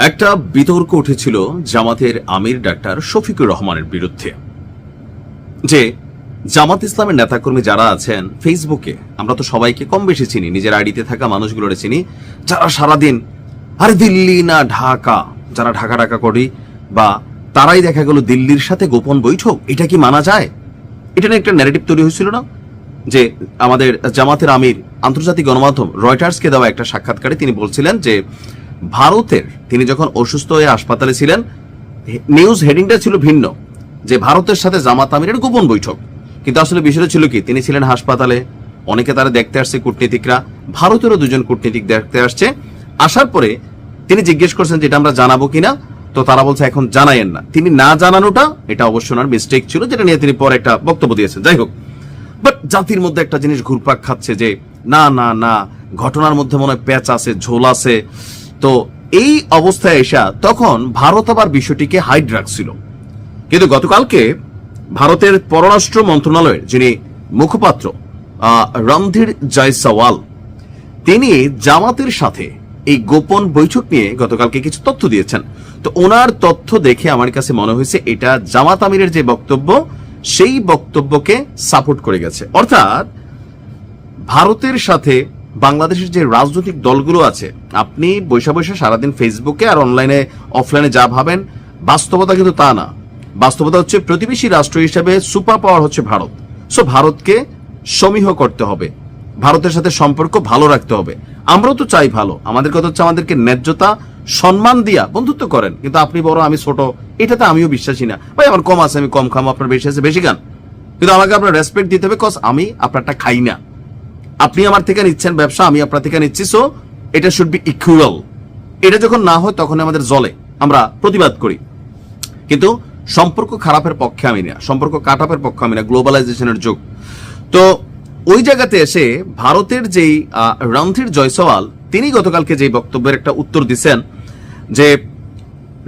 একটা বিতর্ক উঠেছিল জামাতের আমির ডাক্তার শফিকুর রহমানের বিরুদ্ধে, যে জামাত ইসলামের নেতাকর্মী যারা আছেন ফেসবুকে, আমরা তো সবাইকে কম বেশি চিনি, নিজের আইডিতে থাকা মানুষগুলোরে চিনি, যারা সারাদিন আরে দিল্লি না ঢাকা, যারা ঢাকা ঢাকা করি, বা তারাই দেখা গেল দিল্লির সাথে গোপন বৈঠক, এটা কি মানা যায়? এটা নিয়ে একটা ন্যারেটিভ তৈরি হয়েছিল না, যে আমাদের জামাতের আমির আন্তর্জাতিক গণমাধ্যম রয়টার্সকে দেওয়া একটা সাক্ষাৎকারে তিনি বলছিলেন যে ভারতের, তিনি যখন অসুস্থ হয়ে হাসপাতালে ছিলেন, নিউজ হেডিংটা ছিল ভিন্ন, যে ভারতের সাথে জামাত আমিরের গোপন বৈঠক, কিন্তু আসলে বিষয়টা ছিল কি, তিনি ছিলেন হাসপাতালে, অনেকে তারা দেখতে আসছে, কূটনীতিকরা, ভারতেরও দুজন কূটনীতিক দেখতে আসছে, আসার পরে তিনি জিজ্ঞেস করছেন যে এটা আমরা জানাবো কিনা, তো তারা বলছে এখন জানাইয়েন না। তিনি না জানানোটা এটা অবশ্য ওনার মিস্টেক ছিল, যেটা নিয়ে তিনি পরে একটা বক্তব্য দিয়েছেন। যাই হোক, বাট জাতির মধ্যে একটা জিনিস ঘুরপাক খাচ্ছে যে না না না, ঘটনার মধ্যে মনে হয় প্যাচ আছে, ঝোল আছে। তো এই অবস্থায় এসা তখন ভারত আবার বিষয়টিকে হাইড রাখছিল, কিন্তু গতকালকে ভারতের পররাষ্ট্র মন্ত্রণালয়ের যিনি মুখপাত্র রণধীর জয়সওয়াল, তিনি জামাতের সাথে এই গোপন বৈঠক নিয়ে গতকালকে কিছু তথ্য দিয়েছেন। তো ওনার তথ্য দেখে আমার কাছে মনে হয়েছে এটা জামাত আমিরের যে বক্তব্য, সেই বক্তব্যকে সাপোর্ট করে গেছে। অর্থাৎ ভারতের সাথে বাংলাদেশের যে রাজনৈতিক দলগুলো আছে, আপনি বৈশা বৈশা সারাদিন ফেসবুকে আর অনলাইনে অফলাইনে যা ভাবেন, বাস্তবতা কিন্তু তা না। বাস্তবতা হচ্ছে প্রতিবেশী রাষ্ট্র হিসেবে সুপার পাওয়ার হচ্ছে ভারত। সো ভারতকে সমীহ করতে হবে, ভারতের সাথে সম্পর্ক ভালো রাখতে হবে। আমরাও তো চাই ভালো, আমাদের কথা হচ্ছে আমাদেরকে ন্যায্যতা সম্মান দিয়া বন্ধুত্ব করেন, কিন্তু আপনি বড় আমি ছোট, এটাতে আমিও বিশ্বাসী না। ভাই আমার কম আছে আমি কম খামো, আপনার বেশি আছে বেশি খান, কিন্তু আমাকে আপনার রেসপেক্ট দিতে হবে, কজ আমি আপনারটা খাই না। আপনি আমার থেকে নিচ্ছেন ব্যবসা, আমি আপনার থেকে নিচ্ছি, সো এটা শুড বি ইকুয়াল। এটা যখন না হয় তখন আমাদের জলে, আমরা প্রতিবাদ করি, কিন্তু সম্পর্ক খারাপের পক্ষে আমি না, সম্পর্ক কাটাপের পক্ষে আমি না, গ্লোবালাইজেশনের যুগ। তো ওই জায়গাতে এসে ভারতের যেই রণধীর জয়সওয়াল, তিনি গতকালকে যে বক্তব্যের একটা উত্তর দিচ্ছেন, যে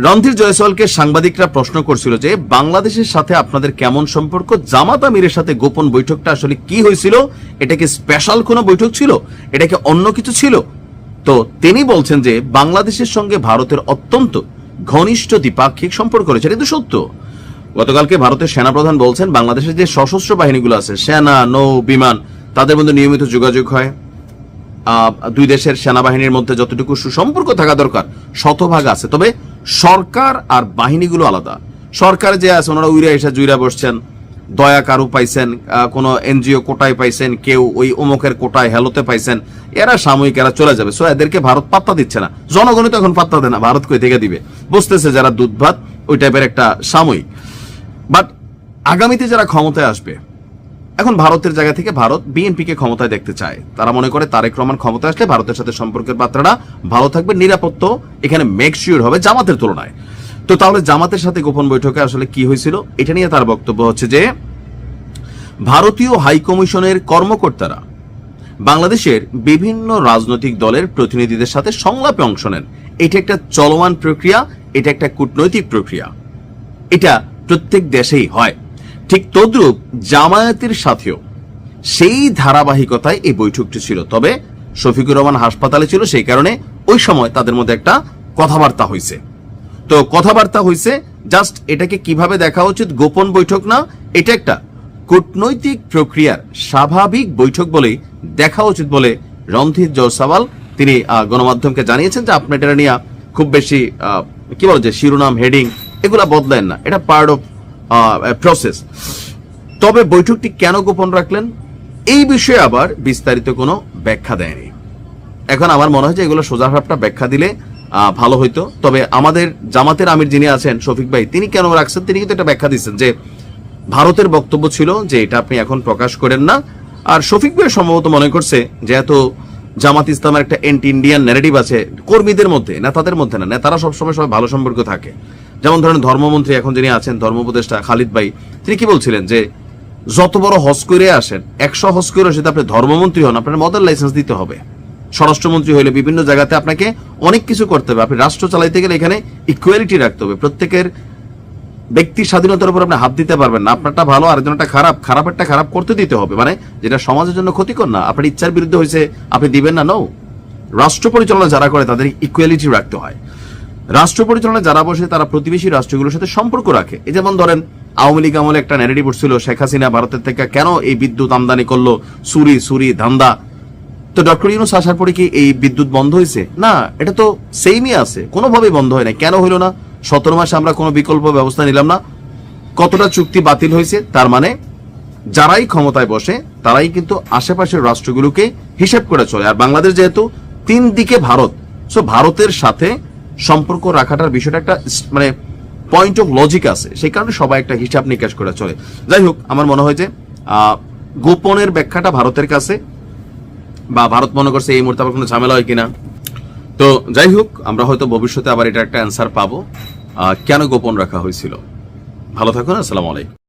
রণধীর জয়সওয়ালকে সাংবাদিকরা প্রশ্ন করছিল যে বাংলাদেশের সাথে আপনাদের কেমন সম্পর্ক, জামাত আমিরের সাথে গোপন বৈঠকটা আসলে কি হয়েছিল, এটা কি স্পেশাল কোনো বৈঠক ছিল, এটা কি অন্য কিছু ছিল? তো তিনি বলছেন যে বাংলাদেশের সঙ্গে ভারতের অত্যন্ত ঘনিষ্ঠ দ্বিপাক্ষিক সম্পর্ক রয়েছে। এটা কিন্তু সত্য। গতকালকে ভারতের সেনাপ্রধান বলছেন বাংলাদেশের যে সশস্ত্র বাহিনীগুলো আছে, সেনা, নৌ, বিমান, তাদের মধ্যে নিয়মিত যোগাযোগ হয়। দুই দেশের সেনাবাহিনীর মধ্যে যতটুকু সুসম্পর্ক থাকা দরকার শতভাগ আছে, তবে সরকার আর বাহিনীগুলো আলাদা। সরকার যে আছে ওনারা উইরা এসে জুইরা বসছেন, দয়া কারু পাইছেন, কোন এনজিও কোটায় পাইছেন, কেউ ওই অমুকের কোটায় হেলোতে পাইছেন, এরা সাময়িক, এরা চলে যাবে। সো এদেরকে ভারত পাত্তা দিচ্ছে না, জনগণই তো এখন পাত্তা দেয় না, ভারত কই থেকে দিবে, বুঝতেছে যারা দুধ ভাত, ওই টাইপের একটা সাময়িক। বাট আগামীতে যারা ক্ষমতায় আসবে, এখন ভারতের জায়গা থেকে ভারত বিএনপি কে ক্ষমতায় দেখতে চায়, তারা মনে করে তারেক রহমান ক্ষমতায় আসলে ভারতের সাথে সম্পর্কের মাত্রাটা ভালো থাকবে, নিরাপত্তা এখানে মেক শিওর হবে জামাতের তুলনায়। তো তাহলে জামাতের সাথে গোপন বৈঠকে আসলে কি হয়েছিল, এটা নিয়ে তার বক্তব্য হচ্ছে যে ভারতীয় হাই কমিশনের কর্মকর্তারা বাংলাদেশের বিভিন্ন রাজনৈতিক দলের প্রতিনিধিদের সাথে সংলাপে অংশ নেন। এটা একটা চলমান প্রক্রিয়া, এটা একটা কূটনৈতিক প্রক্রিয়া, এটা প্রত্যেক দেশেই হয়। ঠিক তদ্রূপ জামায়াতের সাথেও সেই ধারাবাহিকতায় এই বৈঠকটি ছিল। তবে শফিকুর রহমান হাসপাতালে ছিল, সেই কারণে ওই সময় তাদের মধ্যে একটা কথাবার্তা হয়েছে। তো কথাবার্তা হয়েছে, জাস্ট এটাকে কিভাবে দেখা উচিত, গোপন বৈঠক না, এটা একটা কূটনৈতিক প্রক্রিয়ার স্বাভাবিক বৈঠক বলেই দেখা উচিত বলে রণধীর জয়সওয়াল তিনি গণমাধ্যমকে জানিয়েছেন, যে আপনি এটা নিয়ে খুব বেশি কি বলে যে শিরোনাম, হেডিং এগুলা বদলেন না, এটা পার্ট অফ প্রসেস। তবে বৈঠকটি কেন গোপন রাখলেন, এই বিষয়ে আবার বিস্তারিত কোনো ব্যাখ্যা দেয়নি। এখন আমার মনে হয় যে এগুলো সোজাসাপটা ব্যাখ্যা দিলে ভালো হইতো। তবে আমাদের জামাতের আমির যিনি আছেন শফিক ভাই, তিনি কেন রাখছেন, তিনি কিন্তু একটা ব্যাখ্যা দিচ্ছেন যে ভারতের বক্তব্য ছিল যে এটা আপনি এখন প্রকাশ করেন না। আর শফিক ভাই সম্ভবত মনে করছে যেহেতু জামাত ইসলামের একটা এন্টি ইন্ডিয়ান ন্যারেটিভ আছে কর্মীদের মধ্যে, নেতাদের মধ্যে না, নেতারা সবসময় সবাই ভালো সম্পর্ক থাকে। যেমন ধরেন ধর্মমন্ত্রী এখন যিনি আছেন, ধর্ম উপদেষ্টা খালিদ ভাই, তিনি কি বলছিলেন যে যত বড় হজ করে আসেন, 100 হজ করে সেটা আপনি ধর্মমন্ত্রী হন, আপনার মদের লাইসেন্স দিতে হবে। স্বরাষ্ট্রমন্ত্রী হইলে বিভিন্ন জায়গাতে আপনাকে অনেক কিছু করতে হবে। আপনি রাষ্ট্র চালাইতে গেলে এখানে ইকুয়ালিটি রাখতে হবে, প্রত্যেকের ব্যক্তি স্বাধীনতার উপর আপনি হাত দিতে পারবেন না। আপনারটা ভালো, আরেকজনটা খারাপ, খারাপেরটা খারাপ করতে দিতে হবে, মানে যেটা সমাজের জন্য ক্ষতিকর না, আপনার ইচ্ছার বিরুদ্ধে হয়েছে আপনি দিবেন না। নো, রাষ্ট্র পরিচালনা যারা করে তাদের ইকুয়ালিটি রাখতে হয়। রাষ্ট্র পরিচালনায় যারা বসে তারা প্রতিবেশী রাষ্ট্রগুলোর সাথে সম্পর্ক রাখে। এই যেমন ধরেন আওয়ামী লীগ আমলে একটা ন্যারেটিভ উঠছিল শেখ হাসিনা ভারতের থেকে কেন এই বিদ্যুৎ আমদানি করলো, সুরি ধান্দা। তো ডক্টর ইউনূস আসার পরে কি এই বিদ্যুৎ বন্ধ হয়েছে? না, এটা তো সেমই আছে, কোনোভাবেই বন্ধ হয় না। কেন হইল না? 17 মাসে আমরা কোনো বিকল্প ব্যবস্থা নিলাম না। কতটা চুক্তি বাতিল হয়েছে? তার মানে যারাই ক্ষমতায় বসে তারাই কিন্তু আশেপাশের রাষ্ট্রগুলোকে হিসাব করে চলে। আর বাংলাদেশ যেহেতু 3 দিকে ভারত, সো ভারতের সাথে সম্পর্ক রাখাটার বিষয়টা একটা মানে পয়েন্ট অফ লজিক আছে, সেই কারণে সবাই একটা হিসাব নিকাশ করে চলে। যাই হোক, আমার মনে হয় যে গোপনের ব্যাখ্যাটা ভারতের কাছে, বা ভারত মনে করছে এই মুহূর্তে আবার কোনো ঝামেলা হয় কিনা। তো যাই হোক, আমরা হয়তো ভবিষ্যতে আবার এটা একটা অ্যান্সার পাবো কেন গোপন রাখা হয়েছিল। ভালো থাকুন, আসসালামু আলাইকুম।